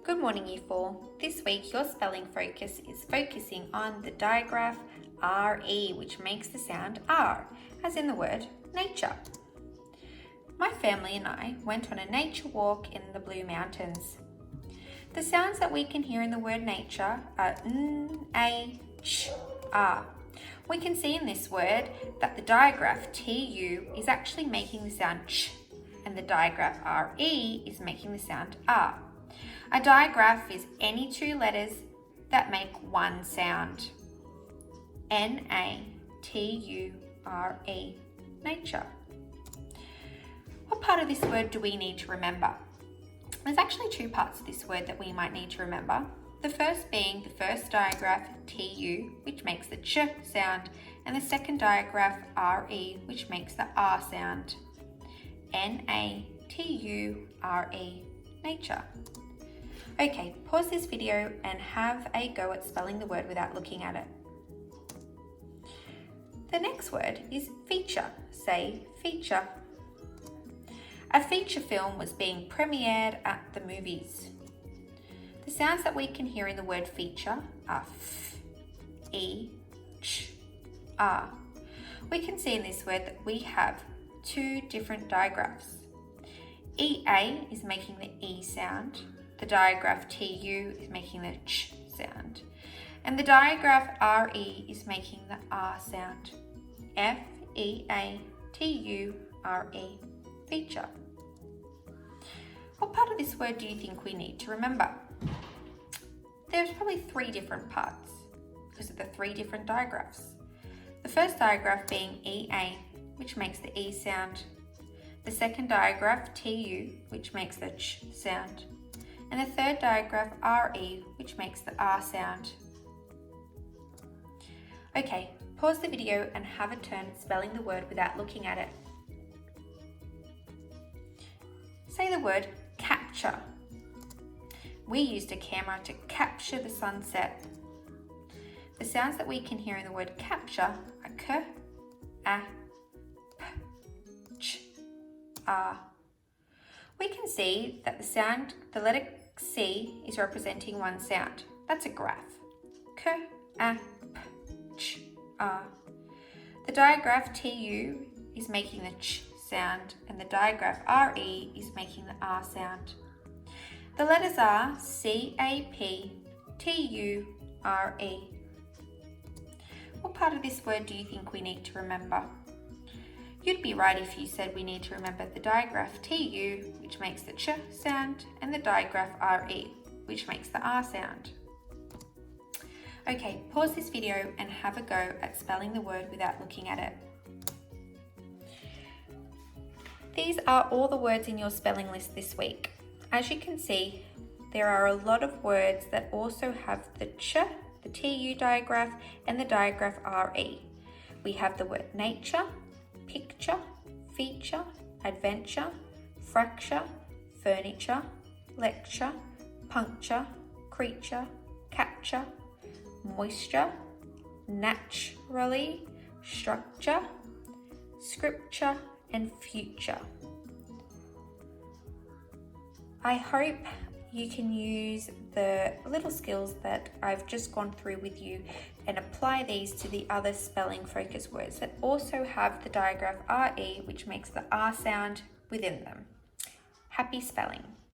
Good morning, Year 4. This week, your spelling focus is focusing on the digraph RE, which makes the sound R, as in the word nature. My family and I went on a nature walk in the Blue Mountains. The sounds that we can hear in the word nature are N, A, Ch, R. We can see in this word that the digraph TU is actually making the sound Ch, and the digraph RE is making the sound R. A digraph is any two letters that make one sound. N-A-T-U-R-E, nature. What part of this word do we need to remember? There's actually two parts of this word that we might need to remember. The first being the first digraph TU, which makes the ch sound, and the second digraph RE, which makes the R sound. N-A-T-U-R-E, nature. Okay, pause this video and have a go at spelling the word without looking at it. The next word is feature. Say feature. A feature film was being premiered at the movies. The sounds that we can hear in the word feature are F, E, Ch, R. We can see in this word that we have two different digraphs. EA is making the E sound. The digraph TU is making the Ch sound. And the digraph RE is making the R sound. F-E-A-T-U-R-E, feature. What part of this word do you think we need to remember? There's probably three different parts because of the three different digraphs. The first digraph being EA, which makes the E sound. The second digraph TU, which makes the Ch sound. And the third digraph RE, which makes the R sound. Okay, pause the video and have a turn at spelling the word without looking at it. Say the word capture. We used a camera to capture the sunset. The sounds that we can hear in the word capture are K, A, P, Ch, R. We can see that the letter C is representing one sound. That's a graph. K, A, P, Ch, R. The digraph TU is making the Ch sound, and the digraph RE is making the R sound. The letters are C, A, P, T, U, R, E. What part of this word do you think we need to remember? You'd be right if you said we need to remember the digraph TU, which makes the Ch sound, and the digraph RE, which makes the R sound. Okay, pause this video and have a go at spelling the word without looking at it. These are all the words in your spelling list this week. As you can see, there are a lot of words that also have the Ch, the TU digraph, and the digraph RE. We have the word nature, picture, feature, adventure, fracture, furniture, lecture, puncture, creature, capture, moisture, naturally, structure, scripture, and future. I hope you can use the little skills that I've just gone through with you and apply these to the other spelling focus words that also have the digraph RE, which makes the R sound within them. Happy spelling!